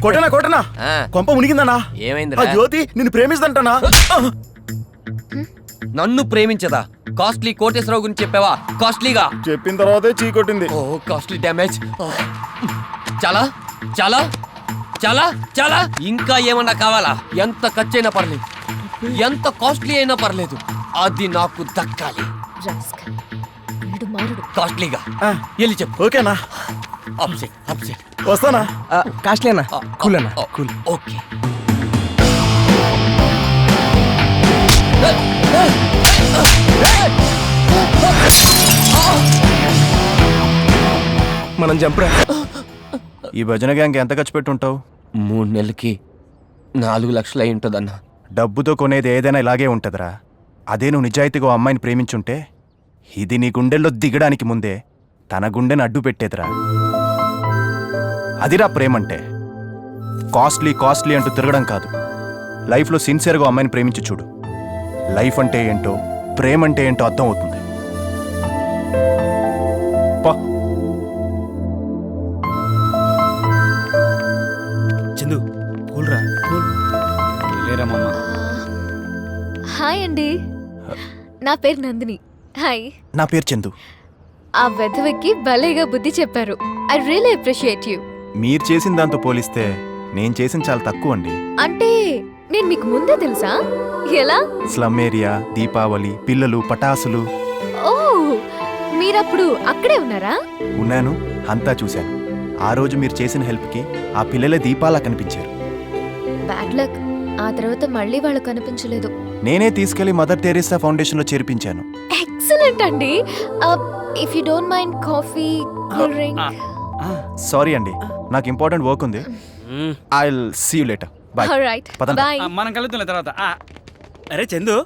కొట్టనా కొంప మునిగిందన్నా. ఏమైంది? ఆ జ్యోతి నిన్ను ప్రేమిస్తుంటనా? నన్ను ప్రేమించదా? కాస్ట్లీ కోటేశ్వరరావు గురించి చెప్పావా? కాస్ట్లీగా చెప్పిన తర్వాతే చీ కొట్టింది. ఓ కాస్ట్లీ డ్యామేజ్. చాలా చాలా చాలా చాలా ఇంకా ఏమన్నా కావాలా? ఎంత ఖర్చైనా పర్లేదు, ఎంత కాస్ట్లీ అయినా పర్లేదు, అది నాకు దక్కాలి. కాస్ట్లీగా వెళ్ళి చెప్పు. ఓకేనా? అప్సెట్ వస్తానా? కాస్ట్లీ అన్న. కూల్ అన్న. కూల్. ఓకే. మనం జంపురా. ఈ భజన గ్యాంగ్ ఎంత ఖర్చు పెట్టుంటావు? 3 నెలలకి 4 లక్షలు అయి ఉంటుందన్న. డబ్బుతో కొనేది ఏదైనా ఇలాగే ఉంటదిరా. అదే నువ్వు నిజాయితీగా అమ్మాయిని ప్రేమించుంటే ఇది నీ గుండెల్లో దిగడానికి ముందే తన గుండెని అడ్డు పెట్టేదిరా. అదిరా ప్రేమంటే. కాస్ట్లీ అంటూ తిరగడం కాదు. లైఫ్లో సిన్సియర్గా అమ్మాయిని ప్రేమించి చూడు. లైఫ్ అంటే ఏంటో, ప్రేమ అంటే ఏంటో అర్థం అవుతుంది. చందు కూల్రా. లేరమ్మా. హాయ్ అండి, నా పేరు నందిని. హాయ్. నా పేరు చందు. ఆ వెధవకి భలేగా బుద్ధి చెప్పారు. I really appreciate you. మీరు చేసిన దాంతో పోలిస్తే నేను చేసిన చాలా తక్కువ అండి. అంటే నేను మీకు ముందే తెలుసా? ఎలా? స్లమ్ ఏరియా, దీపావళి, పిల్లలు, పటాసులు. ఓ, మీరప్పుడు అక్కడే ఉన్నారా? ఉన్నాను, అంతా చూశాను. ఆ రోజు మీరు చేసిన హెల్ప్కి ఆ పిల్లలే దీపాలా కనిపించారు. Bad luck. ఆ తర్వాత మళ్ళీ వాళ్ళు కనిపించలేదు. నేనే తీసుకెళ్లి మదర్ తెరీసా ఫౌండేషన్లో చేర్పించాను. ఎక్సలెంట్ అండి. If you don't mind coffee, cool drink. Sorry అండి, నాకు ఇంపార్టెంట్ వర్క్ ఉంది. I will see you later. Bye. Alright, bye. మనం కలుద్దాం తర్వాత. అరే చందు,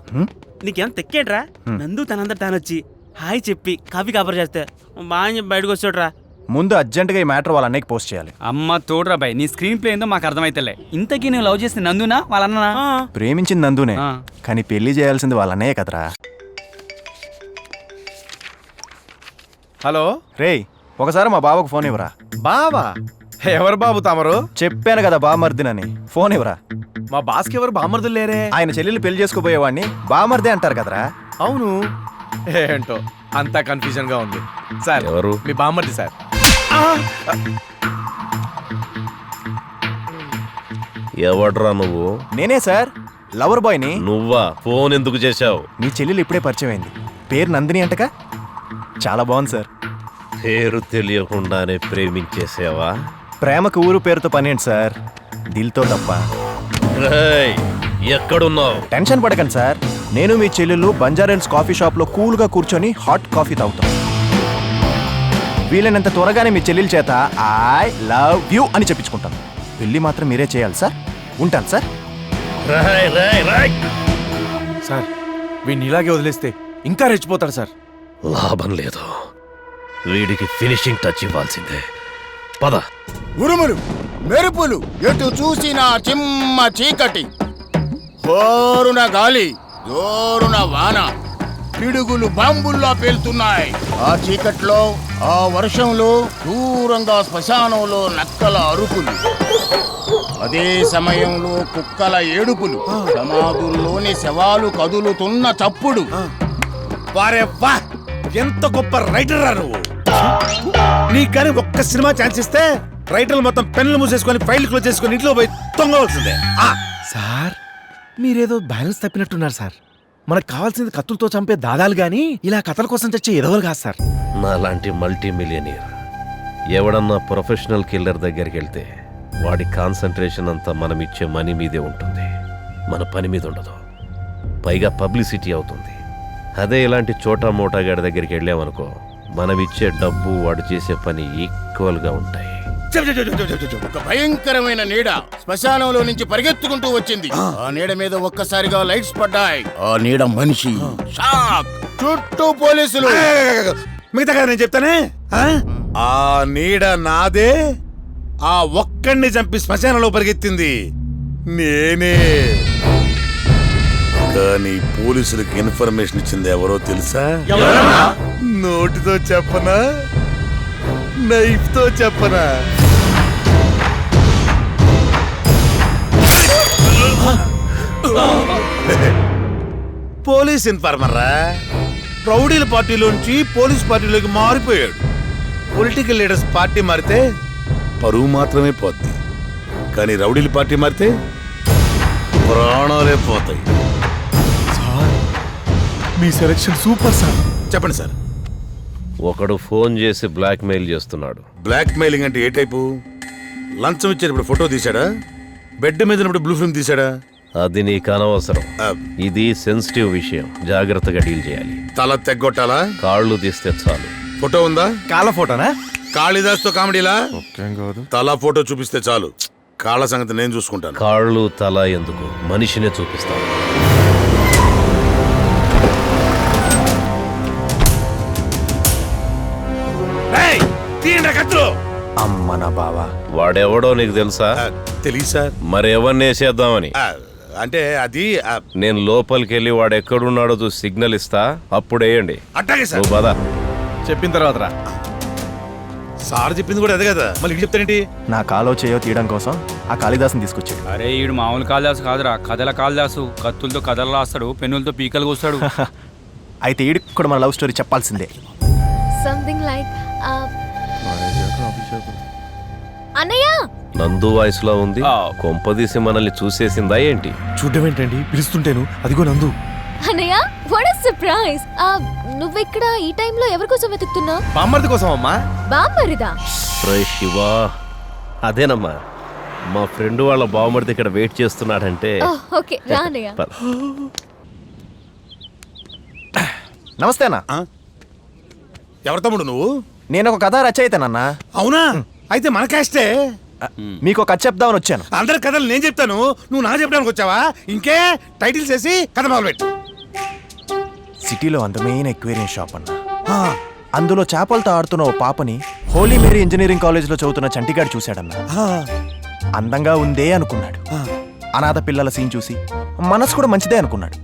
నీకేం తెక్కేట్రా? నందు తనందరు తానొచ్చి హాయ్ చెప్పి కాఫీ కాపర్ చేస్తే బాగా బయటకు వచ్చాడురా. ముందు అర్జెంటుగా ఈ మ్యాటర్ వాళ్ళ అన్నయ్యకి పోస్ట్ చేయాలి. అమ్మ తోడురా బాయ్, నీ స్క్రీన్ ప్లే ఏందో మాకు అర్థమైతలే. ఇంతకీ నువ్వు లవ్ చేసింది నందునా వాళ్ళ అన్ననా? ప్రేమించింది నందునే, కానీ పెళ్లి చేయాల్సింది వాళ్ళ అన్నయ్య కదరా. హలో రేయ్, ఒకసారి మా బావకు ఫోన్ ఇవ్వరా. బావా? ఎవరు బాబు తమరు? చెప్పాను కదా బామర్దినని, ఫోన్ ఇవ్వరా. మా బాస్కి ఎవరు బామర్దులు లేరే. ఆయన చెల్లెలు పెళ్లి చేసుకోబోయేవాడిని బామర్దే అంటారు కదరా. అవును, ఏంటో అంతా కన్ఫ్యూజన్ గా ఉంది సార్. ఎవరు? మీ బామర్ది సార్. ఎవడ్రా నువ్వు? నేనే సార్, లవర్ బాయ్ని. నువ్వా? ఫోన్ ఎందుకు చేశావు? మీ చెల్లెలు ఇప్పుడే పరిచయం అయింది. పేరు నందిని అంటగా. చాలా బాగుంది సార్. పేరు తెలియకుండానే ప్రేమించేసావా? ప్రేమకు ఊరు పేరుతో పనేంటి సార్, దిల్తో తప్ప. రేయ్, ఎక్కడున్నావు? టెన్షన్ పడకండి సార్, నేను మీ చెల్లెలు బంజారాహిల్స్ కాఫీ షాప్లో కూల్గా కూర్చొని హాట్ కాఫీ తాగుతాం. వీలైనంత త్వరగానే మీ చెల్లెల చేత ఐ లవ్ యూ అని చెప్పించుకుంటాను. పెళ్లి మాత్రం మీరే చేయాలి సార్. ఉంటాను సార్. సార్ వీడిని ఇలాగే వదిలేస్తే ఇంకా రెచ్చిపోతాడు సార్. లాభం లేదు, వీడికి ఫినిషింగ్ టచ్ ఇవ్వాల్సిందే. పద. ఉరుములు, మెరుపులు, ఎటు చూసినా చిమ్మ చీకటి, హోరున గాలి, జోరున వాన, పిడుగులు బాంబుల్లా పేలుతున్నాయి. ఆ చీకట్లో, ఆ వర్షంలో, దూరంగా శ్మశానంలో నక్కల అరుపులు, అదే సమయంలో కుక్కల ఏడుపులు, సమాధుల్లోని శవాలు కదులుతున్న చప్పుడు. వారే వా, ఎంత గొప్ప రైటర్ రా నువ్వు. నీకు కానీ ఒక్క సినిమా ఛాన్స్ ఇస్తే రైటర్లు మొత్తం పెన్నులు మూసేసుకొని ఫైల్ క్లోజ్ చేసుకొని ఇంట్లో పోయి తొంగవలసిందే. సార్ మీరేదో బ్యాలెన్స్ తప్పినట్టున్నారు సార్. మనకు కావాల్సింది కత్తులతో చంపే దాదాలు గాని ఇలా కథల కోసం తెచ్చే ఎదవలు కాదు సార్. నాలాంటి మల్టీ మిలియనీర్ ఎవడన్నా ప్రొఫెషనల్ కిల్లర్ దగ్గరికి వెళ్తే వాడి కాన్సన్ట్రేషన్ అంతా మనం ఇచ్చే మనీ మీదే ఉంటుంది, మన పని మీద ఉండదు. పైగా పబ్లిసిటీ అవుతుంది. అదే ఇలాంటి చోటా మోటాగాడి దగ్గరికి వెళ్ళామనుకో, మనం ఇచ్చే డబ్బు వాడు చేసే పని ఈక్వల్గా ఉంటాయి. ఒక భయంకరమైన నీడ శ్మశానంలో నుంచి పరిగెత్తుకుంటూ వచ్చింది. ఆ నీడ మీద ఒక్కసారిగా లైట్స్ పడ్డాయి. ఆ నీడ మనిషి. షాక్. చుట్టూ పోలీసులు. మిగతా కదా నేను చెప్తానే. ఆ నీడ నాదే. ఆ ఒక్కడిని చంపి శ్మశానంలో పరిగెత్తింది నేనే. కానీ పోలీసులకు ఇన్ఫర్మేషన్ ఇచ్చింది ఎవరో తెలుసా? నోటితో చెప్పనా, నైఫ్ తో చెప్పనా? పోలీస్ ఇన్ఫార్మర్ రా. రౌడీల పార్టీలోంచి పోలీస్ పార్టీలోకి మారిపోయాడు. పొలిటికల్ లీడర్స్ పార్టీ మారితే పరువు మాత్రమే పోద్ది, కానీ రౌడీల పార్టీ మారితే ప్రాణాలే పోతాయి. మీ సెలక్షన్ సూపర్ సార్. చెప్పండి సార్. ఒకడు ఫోన్ చేసి బ్లాక్మెయిల్ చేస్తున్నాడు. బ్లాక్ మెయిలింగ్ అంటే ఏ టైపు? లంచం ఇచ్చేటప్పుడు ఫోటో తీశాడా? బెడ్ మీద ఉన్నప్పుడు బ్లూ ఫిల్మ్ తీశాడా? అది నీకు అనవసరం. ఆ, ఇది సెన్సిటివ్ విషయం, జాగ్రత్తగా డీల్ చేయాలి. తల తెగ్గొట్టాలా? కాళ్ళు తీస్తే చాలు. ఫోటో ఉందా? కాళ్ళ ఫోటోనా? కాళిదాస్ తో కామెడీలా? తల ఫోటో చూపిస్తే చాలు, కాళ్ళ సంగతి నేను చూసుకుంటాను. కాళ్ళు తల ఎందుకు, మనిషినే చూపిస్తాను. అమ్మ నా బావా. వాడెవడో నీకు తెలుసా? తెలియదు సార్. మరి ఎవరిని వేసేద్దామని? అంటే అది నేను లోపలికి వెళ్ళి వాడు ఎక్కడున్నాడో చూసి సిగ్నల్ ఇస్తా, అప్పుడు వేయండి. అట్టాగే సార్. నువ్వు పద. చెప్పిన తర్వాత రా. సార్ చెప్పింది కూడా అదే కదా, మళ్ళీ ఇంక చెప్తానేంటి? నా కాలో చేయో తీయడం కోసం ఆ కాళిదాసుని తీసుకొచ్చాడు. అరే ఈడు మామూలు కాళిదాసు కాదురా, కథల కాళిదాసు. కత్తులతో కథలు రాస్తాడు, పెన్నులతో పీకలు కూస్తాడు. అయితే ఈడికి కూడా మన లవ్ స్టోరీ చెప్పాల్సిందే. సంథింగ్ లైక్ అన్నయ్య. నందు వయసులో ఉంది, కొంపదీసి మనల్ని చూసేసిందా ఏంటి? చూడడం ఏంటండి, పిలుస్తుంటేను అదిగో నందు. అన్నయ్య వాట్ ఎ సర్ప్రైజ్. నువ్వు ఇక్కడ ఈ టైంలో ఎవరి కోసం వెతుకుతున్నా? బామ్మర్ది కోసం అమ్మా. బామ్మరిదా? రే శివా, అదేనమ్మా మా ఫ్రెండ్ వాళ్ళ బావమరిది ఇక్కడ వెయిట్ చేస్తున్నాడంటే. ఓకే రా అన్నయ్య. పద. నమస్తే అన్న. ఎవరు తమ్ముడు నువ్వు? నేను ఒక కథ రచయితనన్నా. అవునా? అయితే మన క్యాస్టే. మీకు ఒక కథ చెప్దామని వచ్చాను. అందరి కథలు నేను చెప్తాను, నువ్వు నాకు చెప్పడానికి వచ్చావా? ఇంకే టైటిల్స్ వేసి కథ మొదలుపెట్టు. సిటీలో అందమైన ఎక్వేరియం షాప్ అన్న. అందులో చేపలతో ఆడుతున్న ఓ పాపని హోలీ మేరీ ఇంజనీరింగ్ కాలేజ్లో చదువుతున్న చంటిగాడు చూశాడన్న. అందంగా ఉందే అనుకున్నాడు. అనాథ పిల్లల సీన్ చూసి మనసు కూడా మంచిదే అనుకున్నాడు.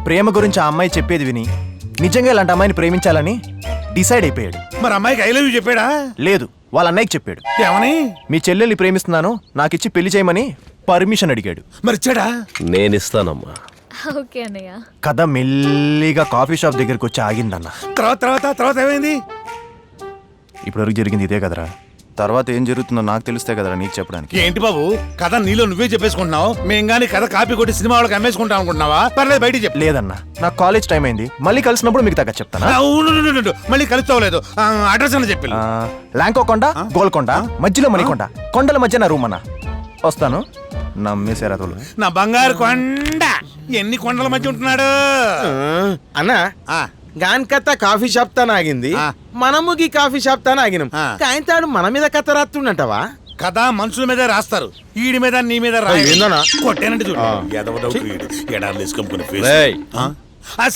ప్రేమ గురించి ఆ అమ్మాయి చెప్పేది విని నిజంగా ఇలాంటి అమ్మాయిని ప్రేమించాలని డిసైడ్ అయిపోయాడు. మరి అమ్మాయికి ఐ లవ్ యూ చెప్పాడా? లేదు, వాళ్ళ అన్నయ్యకి చెప్పాడు. ఏమని? మీ చెల్లెల్ని ప్రేమిస్తున్నాను, నాకిచ్చి పెళ్లి చేయమని పర్మిషన్ అడిగాడు. మరి ఇచ్చాడా? నేనిస్తానమ్మా. ఓకే అన్నయ్య. కథ మెల్లిగా కాఫీ షాప్ దగ్గరికి వచ్చి ఆగిందన్న. తర్వాత తర్వాత తర్వాత ఏమైంది? ఇప్పటివరకు జరిగింది ఇదే కదరా. తర్వాత ఏం జరుగుతుందో నాకు తెలిస్తే కదరా నీకు చెప్పడానికి. ఏంటి బాబు, కథ నీలో నువ్వే చెప్పేసుకుంటున్నావు. మేం గానీ కథ కాపీ కొట్టి సినిమా వాళ్ళకి అమ్మేసుకుంటాం అనుకుంటున్నావా? పర్లేదు బయటికి చెప్పు. లేదన్నా, నాకు కాలేజ్ టైం అయింది. మళ్ళీ కలిసినప్పుడు మీకు తగ్గ చెప్తానా. మళ్ళీ కలుస్తావులేదు. అడ్రస్ అని చెప్పి. లాంకో కొండ, గోల్కొండ, మధ్యలో మణికొండ, కొండల మధ్య నా రూమ్ అన్న. వస్తాను. నమ్మేశారా తోలు? నా బంగారు కొండ ఎన్ని కొండల మధ్య ఉంటున్నాడు అన్నా. గాన్ కథ కాఫీ షాప్ తాను ఆగింది, మనము గీ కాఫీ షాప్ తాను ఆగినాం. కాయంతాడు మన మీద కథ రాస్తుండవా? కథ మనుషుల మీద రాస్తారు, ఈడి మీద నీ మీద ఏందన్నా? కొట్టేనంటే చూడు. ఎడార్లు వేసుకొని రేయ్,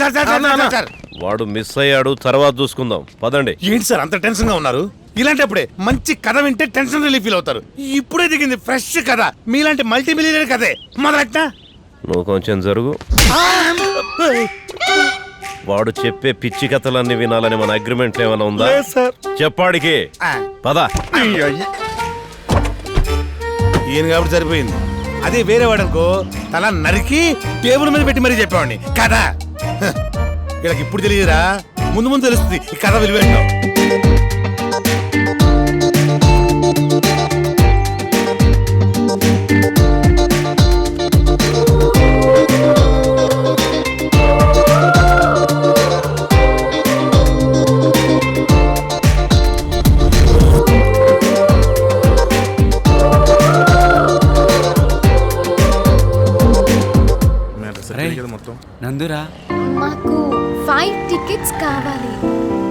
సార్ వాడు మిస్ అయ్యాడు, తర్వాత చూసుకుందాం. పదండి. ఏంటి సార్ అంత టెన్షన్ గా ఉన్నారు? ఇలాంటప్పుడే మంచి కథ వింటే టెన్షన్ రిలీఫ్ ఫీల్ అవుతారు. ఇప్పుడే దిగింది ఫ్రెష్ కథ, మీలాంటి మల్టీ మిలియనర్ కథే మొదలెట్టా. నువ్వు కొంచెం జరుగు. వాడు చెప్పే పిచ్చి కథలన్నీ వినాలని మన అగ్రిమెంట్ ఏమైనా ఉందా? చెప్పాడికి. పద. ఈయన కాబట్టి సరిపోయింది. అదే వేరే వాడనుకో తల నరికి టేబుల్ మీద పెట్టి మరీ చెప్పేవాడిని కదా. వీళ్ళకి ఇప్పుడు తెలియదురా, ముందు ముందు తెలుస్తుంది ఈ కథ విలువేంటో. నందురా, మాకు 5 టికెట్స్ కావాలి.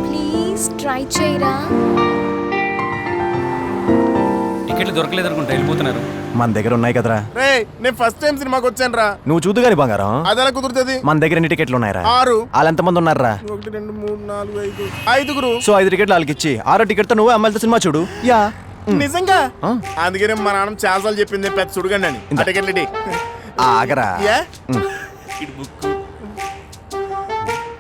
ప్లీజ్ ట్రై చేయరా. టికెట్లు దొరకలేదు అనుకుంటా, వెళ్ళిపోతున్నారు. మన దగ్గర ఉన్నాయి కదరా. నేను ఫస్ట్ టైం సినిమాకి వచ్చాను రా. నువ్వు చూదు గాని బంగారం. అదెలా కుదురుతుంది? మన దగ్గర ఎన్ని టికెట్లు ఉన్నాయరా? 6. వాళ్ళు ఎంతమంది ఉన్నారా? 1 2 3 4 5 5గురు. సో 5 టికెట్లు వాళ్ళకి ఇచ్చి 6వ టికెట్ తో నువ్వు అమ్మాయిలతో సినిమా చూడు. యా నిజంగా? అందుకనే మా నాన్న చాలాసార్లు చెప్పింది పెద్ద చూడగండి అని. ఆ టికెట్లు ఆగరా.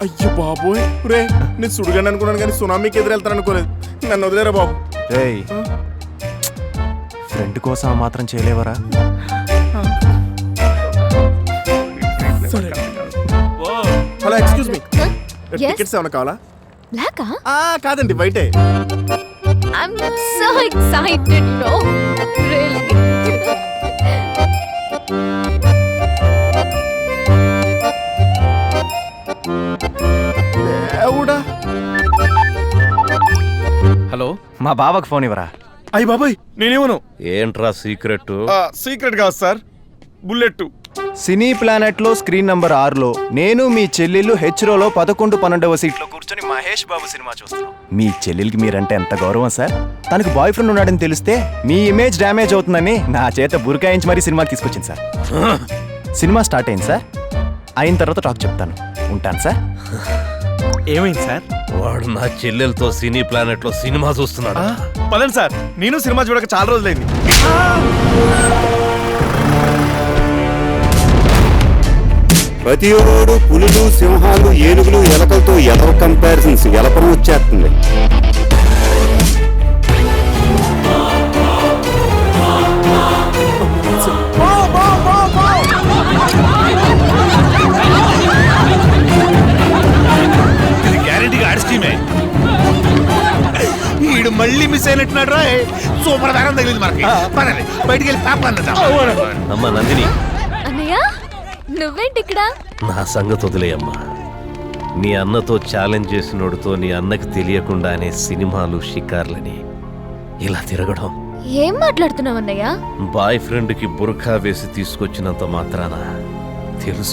అయ్యో బాబోయ్ రే, నేను సుడిగండి అనుకున్నాను కానీ సునామీకి ఎదురెళ్తాను అనుకోలేదు. నన్ను వదిలేరా బాబు. రేయ్, ఫ్రెండ్ కోసం మాత్రం చేయలేవరా? సరే ఎక్స్క్యూజ్ మీ Yes? టికెట్స్ ఏమైనా కావాలా Black? కాదండి వైటే I'm so excited, no? Really? Hello మా బావకు ఫోన్ ఇవ్వరా. అయ్యి బాబాయ్ నేనేమను ఏంట్రా సీక్రెట్? సీక్రెట్ కాదు సార్, బుల్లెట్. సినీ ప్లానెట్ లో స్క్రీన్ నంబర్ 6లో నేను మీ చెల్లెళ్ళు హెచ్రోలో 11-12వ సీట్లో కూర్చొని మహేష్ బాబు సినిమా చూస్తున్నాం. మీ చెల్లెలికి మీరంటే ఎంత గౌరవం సార్. తనకు బాయ్ ఫ్రెండ్ ఉన్నాడని తెలిస్తే మీ ఇమేజ్ డ్యామేజ్ అవుతుందని నా చేత బురకాయించి మరీ సినిమాకి తీసుకొచ్చింది సార్. సినిమా స్టార్ట్ అయింది సార్. అయిన తర్వాత టాక్ చెప్తాను. ఉంటాను సార్. ఏమైంది సార్? వాడు నా చెల్లెలతో సినీ ప్లానెట్ లో సినిమా చూస్తున్నాడు. పదండి సార్, నేను సినిమా చూడక చాలా రోజులైంది. ప్రతి ఓడు పులులు, సింహాలు, ఏనుగులు, ఎలకలతో ఎలవ కంపారిజన్స్ ఎలపరం వచ్చేస్తుంది. ఇది గ్యారెంటీగా ఆడి స్కీమే. వీడు మళ్ళీ మిస్ అయినట్టున్నాడు రా. సూపర్ దారం తగిలింది మనకి. పదండి బయటికి వెళ్ళి పేపర్ అన్నదా. అమ్మా నందిని, అన్నయ్య నువ్వేంటి ఇక్కడ? నా సంగతి వదిలేయమ్మా. నీ అన్నతో ఛాలెంజ్ చేసినోడితో నీ అన్నకి తెలియకుండానే సినిమాలు, షికార్లని ఇలా తిరగడం. ఏం మాట్లాడుతున్నావు అన్నయ్య? బాయ్ ఫ్రెండ్కి బుర్ఖా వేసి తీసుకొచ్చినంత మాత్రాన తెలుసు